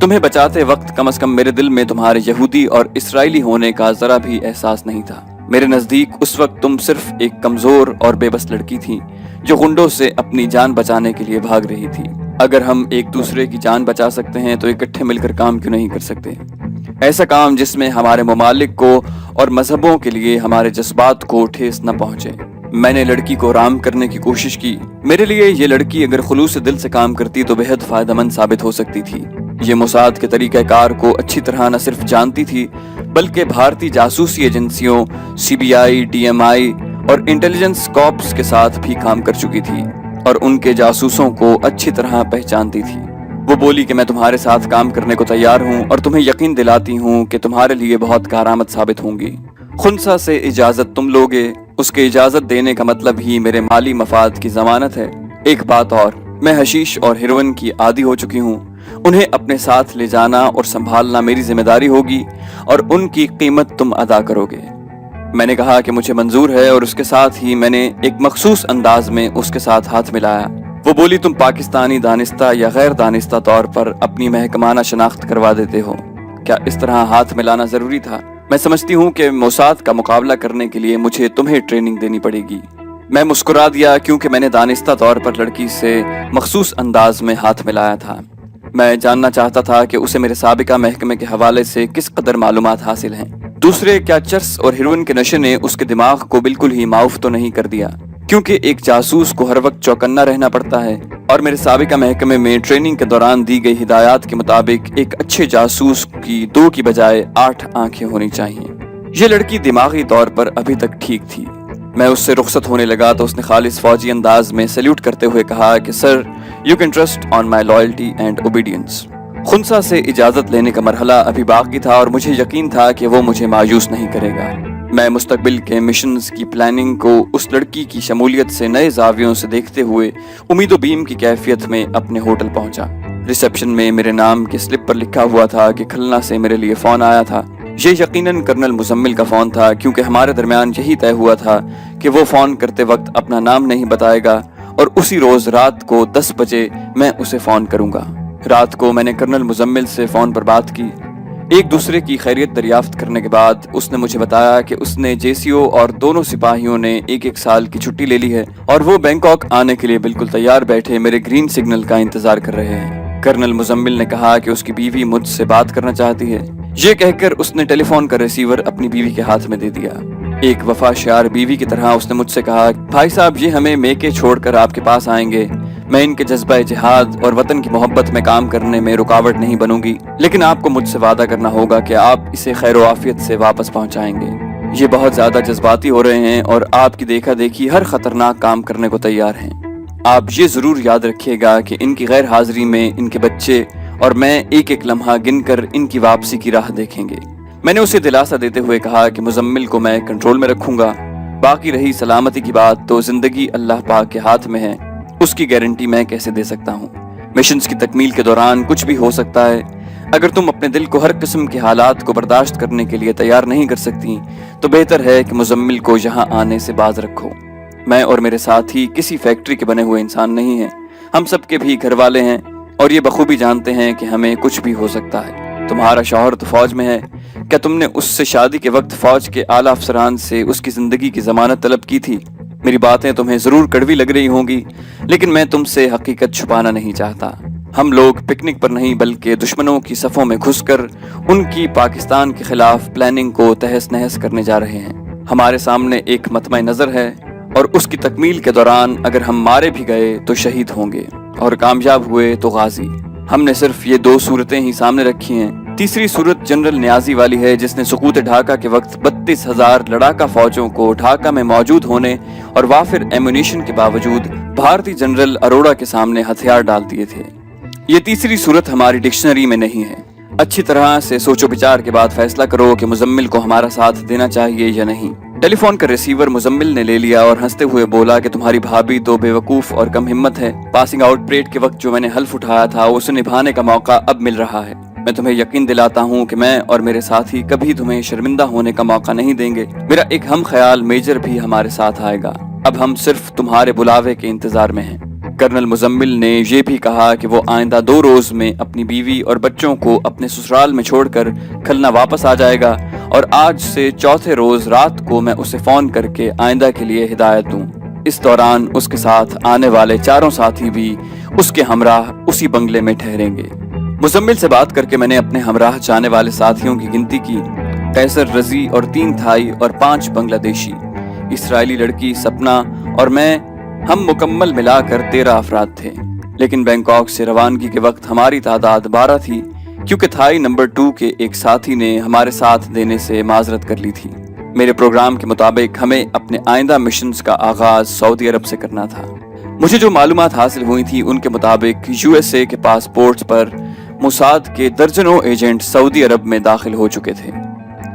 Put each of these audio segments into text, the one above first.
تمہیں بچاتے وقت کم از کم میرے دل میں تمہارے یہودی اور اسرائیلی ہونے کا ذرا بھی احساس نہیں تھا. میرے نزدیک اس وقت تم صرف ایک کمزور اور بے بس لڑکی تھی جو غنڈوں سے اپنی جان بچانے کے لیے بھاگ رہی تھی. اگر ہم ایک دوسرے کی جان بچا سکتے ہیں تو اکٹھے مل کر کام کیوں نہیں کر سکتے؟ ایسا کام جس میں ہمارے ممالک کو اور مذہبوں کے لیے ہمارے جذبات کو ٹھیس نہ پہنچے. میں نے لڑکی کو رام کرنے کی کوشش کی. میرے لیے یہ لڑکی اگر خلوص دل سے کام کرتی تو بہت فائدہ مند ثابت ہو سکتی تھی. یہ موساد کے طریقہ کار کو اچھی طرح نہ صرف جانتی تھی بلکہ بھارتی جاسوسی ایجنسیوں CBI, DMI اور انٹیلیجنس کارپس کے ساتھ بھی کام کر چکی تھی اور ان کے جاسوسوں کو اچھی طرح پہچانتی تھی. وہ بولی کہ میں تمہارے ساتھ کام کرنے کو تیار ہوں اور تمہیں یقین دلاتی ہوں کہ تمہارے لیے بہت کارآمد ثابت ہوں گی. خنسا سے اجازت تم لوگے، اس کے اجازت دینے کا مطلب ہی میرے مالی مفاد کی ضمانت ہے. ایک بات اور، میں حشیش اور ہیروئن کی عادی ہو چکی ہوں. انہیں اپنے ساتھ لے جانا اور سنبھالنا میری ذمہ داری ہوگی اور ان کی قیمت تم ادا کرو گے. میں نے کہا کہ مجھے منظور ہے اور اس کے ساتھ ہی میں نے ایک مخصوص انداز میں اس کے ساتھ ہاتھ ملایا. وہ بولی تم پاکستانی دانستہ یا غیر دانستہ طور پر اپنی محکمانہ شناخت کروا دیتے ہو. کیا اس طرح ہاتھ ملانا ضروری تھا؟ میں سمجھتی ہوں کہ موساد کا مقابلہ کرنے کے لیے مجھے تمہیں ٹریننگ دینی پڑے گی. میں مسکرا دیا کیونکہ میں نے دانستہ طور پر لڑکی سے مخصوص انداز میں ہاتھ ملایا تھا. میں جاننا چاہتا تھا کہ اسے میرے سابقہ محکمے کے حوالے سے کس قدر معلومات حاصل ہیں. دوسرے، کیا چرس اور ہیروئن کے نشے نے اس کے دماغ کو بالکل ہی معاف تو نہیں کر دیا؟ کیونکہ ایک جاسوس کو ہر وقت چوکنا رہنا پڑتا ہے اور میرے سابقہ محکمے میں ٹریننگ کے دوران دی گئی ہدایات کے مطابق ایک اچھے جاسوس کی 2 کی بجائے 8 آنکھیں ہونی چاہیے. یہ لڑکی دماغی طور پر ابھی تک ٹھیک تھی. میں اس سے رخصت ہونے لگا تو اس نے خالص فوجی انداز میں سیلیوٹ کرتے ہوئے کہا کہ sir, you can trust on my loyalty and obedience. Khansa سے اجازت لینے کا مرحلہ ابھی باقی تھا اور مجھے یقین تھا کہ وہ مجھے مایوس نہیں کرے گا. میں مستقبل کے مشنز کی پلاننگ کو اس لڑکی کی شمولیت سے نئے زاویوں سے دیکھتے ہوئے امید و بیم کی کیفیت میں اپنے ہوٹل پہنچا. ریسیپشن میں میرے نام کے سلپ پر لکھا ہوا تھا کہ کھلنا سے میرے لیے فون آیا تھا. یہ یقیناً کرنل مزمل کا فون تھا کیونکہ ہمارے درمیان یہی طے ہوا تھا کہ وہ فون کرتے وقت اپنا نام نہیں بتائے گا اور اسی روز رات کو 10 بجے میں اسے فون کروں گا. رات کو میں نے کرنل مزمل سے فون پر بات کی. ایک دوسرے کی خیریت دریافت کرنے کے بعد اس نے مجھے بتایا کہ اس نے JCO اور دونوں سپاہیوں نے 1 سال کی چھٹی لے لی ہے اور وہ بینکاک آنے کے لیے بالکل تیار بیٹھے میرے گرین سگنل کا انتظار کر رہے ہیں. کرنل مزمل نے کہا کہ اس کی بیوی مجھ سے بات کرنا چاہتی ہے. یہ کہہ کر اس نے ٹیلی فون کا ریسیور اپنی بیوی کے ہاتھ میں دے دیا. ایک وفا شیار بیوی کی طرح اس نے مجھ سے کہا، بھائی صاحب یہ ہمیں میکے چھوڑ کر آپ کے پاس آئیں گے. میں ان کے جذبہ جہاد اور وطن کی محبت میں کام کرنے میں رکاوٹ نہیں بنوں گی، لیکن آپ کو مجھ سے وعدہ کرنا ہوگا کہ آپ اسے خیر و عافیت سے واپس پہنچائیں گے. یہ بہت زیادہ جذباتی ہو رہے ہیں اور آپ کی دیکھا دیکھی ہر خطرناک کام کرنے کو تیار ہیں. آپ یہ ضرور یاد رکھیے گا کہ ان کی غیر حاضری میں ان کے بچے اور میں ایک لمحہ گن کر ان کی واپسی کی راہ دیکھیں گے. میں نے اسے دلاسا دیتے ہوئے کہا کہ مزمل کو میں کنٹرول میں رکھوں گا. باقی رہی سلامتی کی بات تو زندگی اللہ پاک کے ہاتھ میں ہے، اس کی گارنٹی میں کیسے دے سکتا ہوں. مشنز کی تکمیل کے دوران کچھ بھی ہو سکتا ہے. اگر تم اپنے دل کو ہر قسم کے حالات کو برداشت کرنے کے لیے تیار نہیں کر سکتی تو بہتر ہے کہ مزمل کو یہاں آنے سے باز رکھو. میں اور میرے ساتھی کسی فیکٹری کے بنے ہوئے انسان نہیں ہیں. ہم سب کے بھی گھر والے ہیں اور یہ بخوبی جانتے ہیں کہ ہمیں کچھ بھی ہو سکتا ہے. تمہارا شوہر تو فوج میں ہے. کیا تم نے اس سے شادی کے وقت فوج کے اعلیٰ افسران سے اس کی زندگی کی ضمانت طلب کی تھی؟ میری باتیں تمہیں ضرور کڑوی لگ رہی ہوں گی لیکن میں تم سے حقیقت چھپانا نہیں چاہتا. ہم لوگ پکنک پر نہیں بلکہ دشمنوں کی صفوں میں گھس کر ان کی پاکستان کے خلاف پلاننگ کو تہس نہس کرنے جا رہے ہیں. ہمارے سامنے ایک مطمع نظر ہے اور اس کی تکمیل کے دوران اگر ہم مارے بھی گئے تو شہید ہوں گے اور کامیاب ہوئے تو غازی. ہم نے صرف یہ 2 صورتیں ہی سامنے رکھی ہیں. تیسری صورت جنرل نیازی والی ہے جس نے سقوط ڈھاکہ کے وقت 32,000 لڑاکا فوجوں کو ڈھاکہ میں موجود ہونے اور وافر ایمونیشن کے باوجود بھارتی جنرل اروڑا کے سامنے ہتھیار ڈال دیے تھے. یہ تیسری صورت ہماری ڈکشنری میں نہیں ہے. اچھی طرح سے سوچو بچار کے بعد فیصلہ کرو کہ مزمل کو ہمارا ساتھ دینا چاہیے یا نہیں. ٹیلی فون کا ریسیور مزمل نے لے لیا اور ہنستے ہوئے بولا کہ تمہاری بھابھی تو بے وقوف اور کم ہمت ہے. پاسنگ آؤٹ پریڈ کے وقت جو میں نے حلف اٹھایا تھا اسے نبھانے کا موقع اب مل رہا ہے. میں تمہیں یقین دلاتا ہوں کہ میں اور میرے ساتھی کبھی تمہیں شرمندہ ہونے کا موقع نہیں دیں گے. میرا ایک ہم خیال میجر بھی ہمارے ساتھ آئے گا. اب ہم صرف تمہارے بلاوے کے انتظار میں ہیں. کرنل مزمل نے یہ بھی کہا کہ وہ آئندہ 2 روز میں اپنی بیوی اور بچوں کو اپنے سسرال میں چھوڑ کر کھلنا واپس آ جائے گا، اور آج سے چوتھے روز رات کو میں اسے فون کر کے آئندہ کے لیے ہدایت دوں۔ اس دوران اس کے ساتھ آنے والے 4 ساتھی بھی اس کے ہمراہ اسی بنگلے میں ٹھہریں گے۔ مزمل سے بات کر کے میں نے اپنے ہمراہ جانے والے ساتھیوں کی گنتی کی۔ قیصر رضی اور 3 تھائی اور 5 بنگلہ دیشی، اسرائیلی لڑکی سپنا اور میں، ہم مکمل ملا کر 13 افراد تھے۔ لیکن بینکاک سے روانگی کے وقت ہماری تعداد 12 تھی، کیونکہ تھائی نمبر 2 کے ایک ساتھی نے ہمارے ساتھ دینے سے معذرت کر لی تھی۔ میرے پروگرام کے مطابق ہمیں اپنے آئندہ مشنز کا آغاز سعودی عرب سے کرنا تھا۔ مجھے جو معلومات حاصل ہوئی تھی ان کے مطابق USA کے پاسپورٹس پر موساد کے درجنوں ایجنٹ سعودی عرب میں داخل ہو چکے تھے۔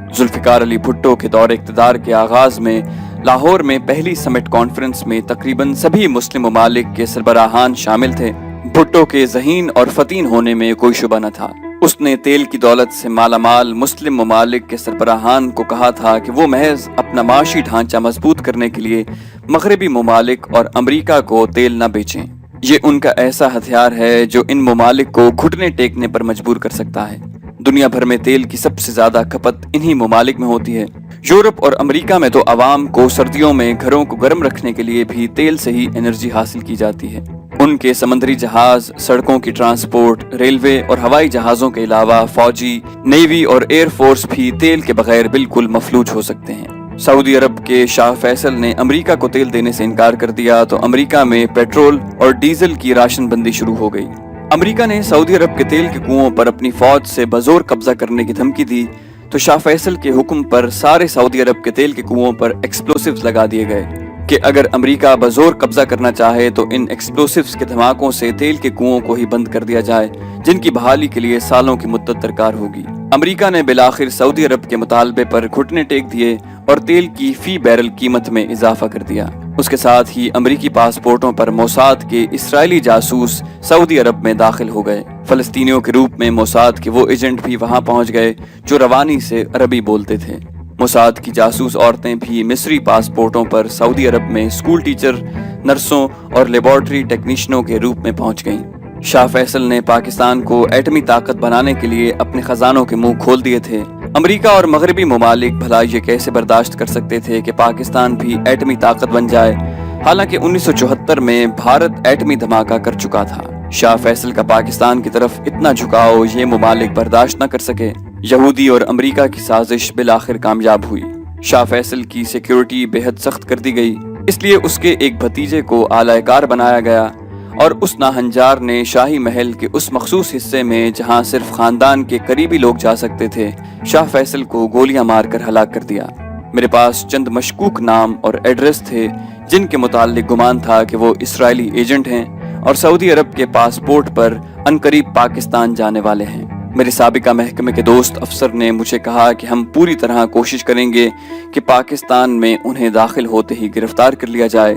ذوالفقار علی بھٹو کے دور اقتدار کے آغاز میں لاہور میں پہلی سمٹ کانفرنس میں تقریباً سبھی مسلم ممالک کے سربراہان شامل تھے۔ بھٹو کے ذہین اور فتین ہونے میں کوئی شبہ نہ تھا۔ اس نے تیل کی دولت سے مالا مال مسلم ممالک کے سربراہان کو کہا تھا کہ وہ محض اپنا معاشی ڈھانچہ مضبوط کرنے کے لیے مغربی ممالک اور امریکہ کو تیل نہ بیچیں۔ یہ ان کا ایسا ہتھیار ہے جو ان ممالک کو گھٹنے ٹیکنے پر مجبور کر سکتا ہے۔ دنیا بھر میں تیل کی سب سے زیادہ کھپت انہی ممالک میں ہوتی ہے۔ یورپ اور امریکہ میں تو عوام کو سردیوں میں گھروں کو گرم رکھنے کے لیے بھی تیل سے ہی انرجی حاصل کی جاتی ہے۔ ان کے سمندری جہاز، سڑکوں کی ٹرانسپورٹ، ریلوے اور ہوائی جہازوں کے علاوہ فوجی، نیوی اور ایئر فورس بھی تیل کے بغیر بالکل مفلوج ہو سکتے ہیں۔ سعودی عرب کے شاہ فیصل نے امریکہ کو تیل دینے سے انکار کر دیا تو امریکہ میں پیٹرول اور ڈیزل کی راشن بندی شروع ہو گئی۔ امریکہ نے سعودی عرب کے تیل کے کنوؤں پر اپنی فوج سے بزور قبضہ کرنے کی دھمکی دی تو شاہ فیصل کے حکم پر سارے سعودی عرب کے تیل کے کنوؤں پر ایکسپلوسیوز لگا دیے گئے کہ اگر امریکہ بزور قبضہ کرنا چاہے تو ان ایکسپلوسیوز کے دھماکوں سے تیل کے کنوؤں کو ہی بند کر دیا جائے، جن کی بحالی کے لیے سالوں کی مدت درکار ہوگی۔ امریکہ نے بالآخر سعودی عرب کے مطالبے پر گھٹنے ٹیک دیے اور تیل کی فی بیرل قیمت میں اضافہ کر دیا۔ اس کے ساتھ ہی امریکی پاسپورٹوں پر موساد کے اسرائیلی جاسوس سعودی عرب میں داخل ہو گئے۔ فلسطینیوں کے روپ میں موساد کے وہ ایجنٹ بھی وہاں پہنچ گئے جو روانی سے عربی بولتے تھے۔ موساد کی جاسوس عورتیں بھی مصری پاسپورٹوں پر سعودی عرب میں اسکول ٹیچر، نرسوں اور لیبارٹری ٹیکنیشنوں کے روپ میں پہنچ گئیں۔ شاہ فیصل نے پاکستان کو ایٹمی طاقت بنانے کے لیے اپنے خزانوں کے منہ کھول دیے تھے۔ امریکہ اور مغربی ممالک بھلا یہ کیسے برداشت کر سکتے تھے کہ پاکستان بھی ایٹمی طاقت بن جائے، حالانکہ 1974 میں بھارت ایٹمی دھماکہ کر چکا تھا۔ شاہ فیصل کا پاکستان کی طرف اتنا جھکاؤ یہ ممالک برداشت نہ کر سکے۔ یہودی اور امریکہ کی سازش بالآخر کامیاب ہوئی۔ شاہ فیصل کی سیکیورٹی بے حد سخت کر دی گئی، اس لیے اس کے ایک بھتیجے کو اعلی کار بنایا گیا اور اس ناہنجار نے شاہی محل کے اس مخصوص حصے میں جہاں صرف خاندان کے قریبی لوگ جا سکتے تھے، شاہ فیصل کو گولیاں مار کر ہلاک کر دیا۔ میرے پاس چند مشکوک نام اور ایڈریس تھے جن کے متعلق گمان تھا کہ وہ اسرائیلی ایجنٹ ہیں اور سعودی عرب کے پاسپورٹ پر عنقریب پاکستان جانے والے ہیں۔ میرے سابقہ محکمے کے دوست افسر نے مجھے کہا کہ ہم پوری طرح کوشش کریں گے کہ پاکستان میں انہیں داخل ہوتے ہی گرفتار کر لیا جائے،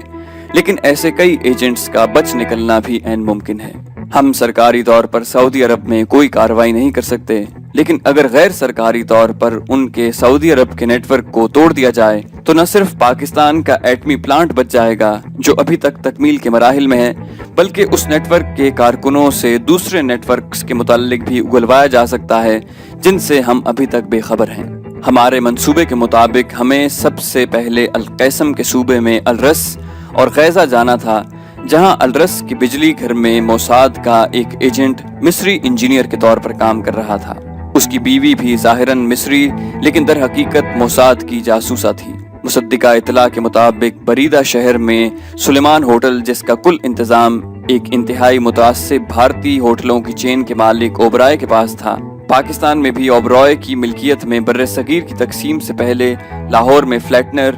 لیکن ایسے کئی ایجنٹس کا بچ نکلنا بھی عین ممکن ہے۔ ہم سرکاری طور پر سعودی عرب میں کوئی کارروائی نہیں کر سکتے، لیکن اگر غیر سرکاری طور پر ان کے سعودی عرب کے نیٹ ورک کو توڑ دیا جائے تو نہ صرف پاکستان کا ایٹمی پلانٹ بچ جائے گا جو ابھی تک تکمیل کے مراحل میں ہے، بلکہ اس نیٹ ورک کے کارکنوں سے دوسرے نیٹ ورکس کے متعلق بھی اگلوایا جا سکتا ہے جن سے ہم ابھی تک بے خبر ہیں۔ ہمارے منصوبے کے مطابق ہمیں سب سے پہلے القیسم کے صوبے میں الرس اور غیزہ جانا تھا، جہاں الرس کی بجلی گھر میں موساد کا ایک ایجنٹ مصری انجینئر کے طور پر کام کر رہا تھا۔ اس کی بیوی بھی ظاہراً مصری لیکن در حقیقت موساد کی جاسوسہ تھی۔ مصدقہ اطلاع کے مطابق بریدہ شہر میں سلیمان ہوٹل، جس کا کل انتظام ایک انتہائی متعصب بھارتی ہوٹلوں کی چین کے مالک اوبرائے کے پاس تھا۔ پاکستان میں بھی اوبرائے کی ملکیت میں بر صغیر کی تقسیم سے پہلے لاہور میں فلیٹنر،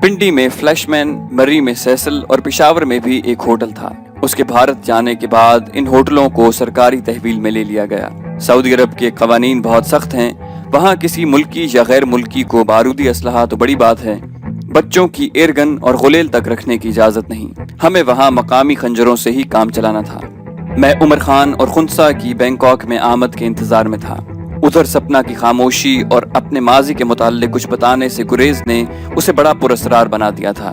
پنڈی میں فلیش مین، مری میں سیسل اور پشاور میں بھی ایک ہوٹل تھا۔ اس کے بھارت جانے کے بعد ان ہوٹلوں کو سرکاری تحویل میں لے لیا گیا۔ سعودی عرب کے قوانین بہت سخت ہیں، وہاں کسی ملکی یا غیر ملکی کو بارودی اسلحہ تو بڑی بات ہے، بچوں کی ایئر گن اور غلیل تک رکھنے کی اجازت نہیں۔ ہمیں وہاں مقامی خنجروں سے ہی کام چلانا تھا۔ میں عمر خان اور خنسا کی بینکاک میں آمد کے انتظار میں تھا۔ ادھر سپنا کی خاموشی اور اپنے ماضی کے متعلق کچھ بتانے سے گریز نے اسے بڑا پراسرار بنا دیا تھا۔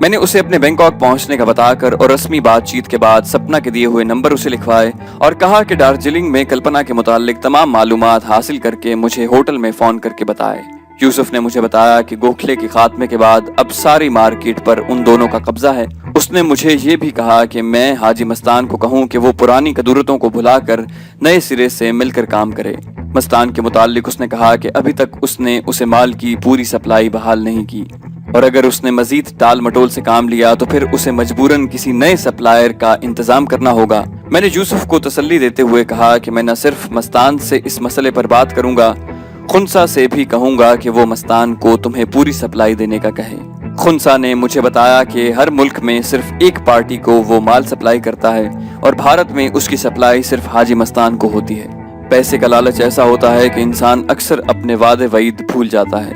میں نے اسے اپنے بینکاک پہنچنے کا بتا کر اور رسمی بات چیت کے بعد سپنا کے دیے ہوئے نمبر اسے لکھوائے اور کہا کہ دارجلنگ میں کلپنا کے متعلق تمام معلومات حاصل کر کے مجھے ہوٹل میں فون کر کے بتائے۔ یوسف نے مجھے بتایا کہ گوکھلے کے خاتمے کے بعد اب ساری مارکیٹ پر ان دونوں کا قبضہ ہے۔ اس نے مجھے یہ بھی کہا کہ میں حاجی مستان کو کہوں کہ وہ پرانی قدورتوں کو بھلا کر نئے سرے سے مل کر کام کرے۔ مستان کے متعلق اس نے کہا کہ ابھی تک اس نے اسے مال کی پوری سپلائی بحال نہیں کی، اور اگر اس نے مزید ٹال مٹول سے کام لیا تو پھر اسے مجبوراً کسی نئے سپلائر کا انتظام کرنا ہوگا۔ میں نے یوسف کو تسلی دیتے ہوئے کہا کہ میں نہ صرف مستان سے اس مسئلے پر بات کروں گا، خنسا سے بھی کہوں گا کہ وہ مستان کو تمہیں پوری سپلائی دینے کا کہے۔ خنسا نے مجھے بتایا کہ ہر ملک میں صرف ایک پارٹی کو وہ مال سپلائی کرتا ہے اور بھارت میں اس کی سپلائی صرف حاجی مستان کو ہوتی ہے۔ پیسے کا لالچ ایسا ہوتا ہے کہ انسان اکثر اپنے وعدے وعید بھول جاتا ہے۔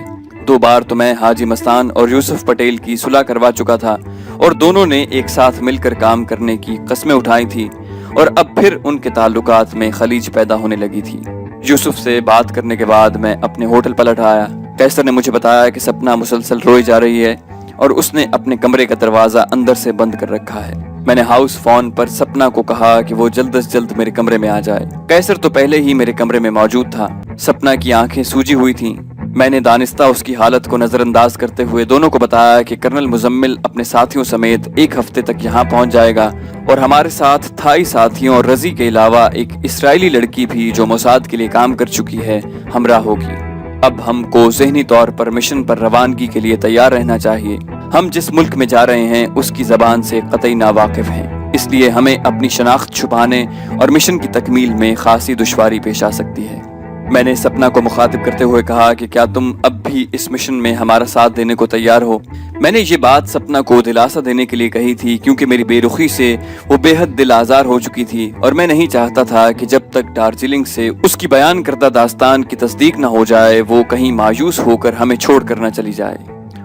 2 بار تو میں حاجی مستان اور یوسف پٹیل کی صلح کروا چکا تھا اور دونوں نے ایک ساتھ مل کر کام کرنے کی قسمیں اٹھائی تھی، اور اب پھر ان کے تعلقات میں خلیج پیدا ہونے لگی تھی۔ یوسف سے بات کرنے کے بعد میں اپنے ہوٹل پلٹ آیا۔ قیصر نے مجھے بتایا کہ سپنا مسلسل روئی جا رہی ہے اور اس نے اپنے کمرے کا دروازہ اندر سے بند کر رکھا ہے۔ میں نے ہاؤس فون پر سپنا کو کہا کہ وہ جلد از جلد میرے کمرے میں آ جائے۔ قیصر تو پہلے ہی میرے کمرے میں موجود تھا۔ سپنا کی آنکھیں سوجی ہوئی تھیں۔ میں نے دانستہ اس کی حالت کو نظر انداز کرتے ہوئے دونوں کو بتایا کہ کرنل مزمل اپنے ساتھیوں سمیت 1 ہفتے تک یہاں پہنچ جائے گا، اور ہمارے ساتھ تھائی ساتھیوں اور رضی کے علاوہ ایک اسرائیلی لڑکی بھی جو موساد کے لیے کام کر چکی ہے ہمراہ ہوگی۔ اب ہم کو ذہنی طور پر مشن پر روانگی کے لیے تیار رہنا چاہیے۔ ہم جس ملک میں جا رہے ہیں اس کی زبان سے قطعی ناواقف ہیں، اس لیے ہمیں اپنی شناخت چھپانے اور مشن کی تکمیل میں خاصی دشواری پیش آ سکتی ہے۔ میں نے سپنا کو مخاطب کرتے ہوئے کہا کہ کیا تم اب بھی اس مشن میں ہمارا ساتھ دینے کو تیار ہو؟ میں نے یہ بات سپنا کو دلاسا دینے کے لیے کہی تھی کیونکہ میری بے رخی سے وہ بے حد دل آزار ہو چکی تھی، اور میں نہیں چاہتا تھا کہ جب تک دارجلنگ سے اس کی بیان کردہ داستان کی تصدیق نہ ہو جائے وہ کہیں مایوس ہو کر ہمیں چھوڑ کر نہ چلی جائے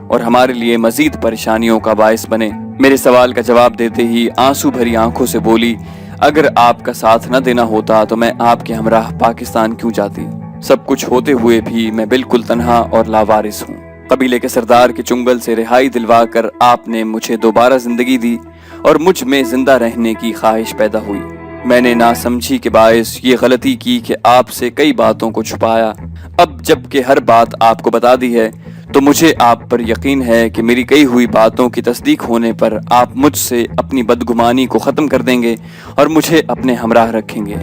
اور ہمارے لیے مزید پریشانیوں کا باعث بنے۔ میرے سوال کا جواب دیتے ہی آنسو بھری آنکھوں سے بولی، اگر آپ کا ساتھ نہ دینا ہوتا تو میں آپ کے ہمراہ پاکستان کیوں جاتی؟ سب کچھ ہوتے ہوئے بھی میں بالکل تنہا اور لاوارث ہوں۔ قبیلے کے سردار کے چنگل سے رہائی دلوا کر آپ نے مجھے دوبارہ زندگی دی اور مجھ میں زندہ رہنے کی خواہش پیدا ہوئی۔ میں نے ناسمجھی کے باعث یہ غلطی کی کہ آپ سے کئی باتوں کو چھپایا۔ اب جب کہ ہر بات آپ کو بتا دی ہے تو مجھے آپ پر یقین ہے کہ میری کئی ہوئی باتوں کی تصدیق ہونے پر آپ مجھ سے اپنی بدگمانی کو ختم کر دیں گے اور مجھے اپنے ہمراہ رکھیں گے۔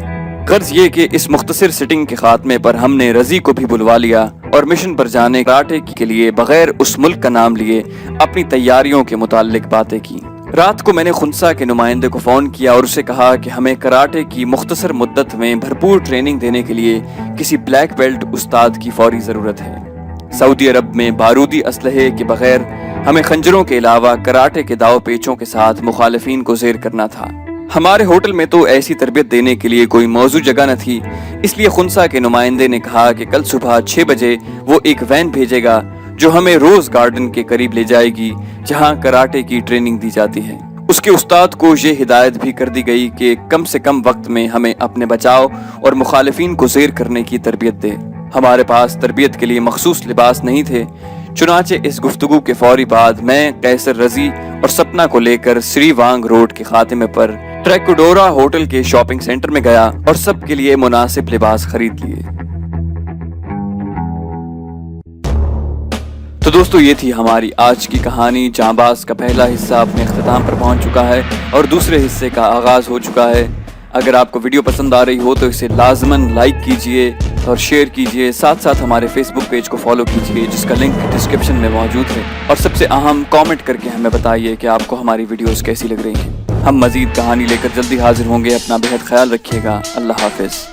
غرض یہ کہ اس مختصر سٹنگ کے خاتمے پر ہم نے رضی کو بھی بلوا لیا اور مشن پر جانے کراٹے کے لیے بغیر اس ملک کا نام لیے اپنی تیاریوں کے متعلق باتیں کی۔ رات کو میں نے خنسا کے نمائندے کو فون کیا اور اسے کہا کہ ہمیں کراٹے کی مختصر مدت میں بھرپور ٹریننگ دینے کے لیے کسی بلیک بیلٹ استاد کی فوری ضرورت ہے۔ سعودی عرب میں بارودی اسلحے کے بغیر ہمیں خنجروں کے علاوہ کراٹے کے داؤ پیچوں کے ساتھ مخالفین کو زیر کرنا تھا۔ ہمارے ہوٹل میں تو ایسی تربیت دینے کے لیے کوئی موزوں جگہ نہ تھی، اس لیے خنسا کے نمائندے نے کہا کہ کل صبح 6 بجے وہ ایک وین بھیجے گا جو ہمیں روز گارڈن کے قریب لے جائے گی جہاں کراٹے کی ٹریننگ دی جاتی ہے۔ اس کے استاد کو یہ ہدایت بھی کر دی گئی کہ کم سے کم وقت میں ہمیں اپنے بچاؤ اور مخالفین کو زیر کرنے کی تربیت دے۔ ہمارے پاس تربیت کے لیے مخصوص لباس نہیں تھے، چنانچہ اس گفتگو کے فوری بعد میں قیصر رضی اور سپنا کو لے کر سری وانگ روڈ کے خاتمے پر ٹریکوڈورا ہوٹل کے شاپنگ سینٹر میں گیا اور سب کے لیے مناسب لباس خرید لیے۔ تو دوستو یہ تھی ہماری آج کی کہانی۔ جانباز کا پہلا حصہ اپنے اختتام پر پہنچ چکا ہے اور دوسرے حصے کا آغاز ہو چکا ہے۔ اگر آپ کو ویڈیو پسند آ رہی ہو تو اسے لازماً لائک کیجئے اور شیئر کیجئے، ساتھ ساتھ ہمارے فیس بک پیج کو فالو کیجئے جس کا لنک ڈسکرپشن میں موجود ہے، اور سب سے اہم کامنٹ کر کے ہمیں بتائیے کہ آپ کو ہماری ویڈیوز کیسی لگ رہی ہیں۔ ہم مزید کہانی لے کر جلدی حاضر ہوں گے۔ اپنا بہت خیال رکھیے گا۔ اللہ حافظ۔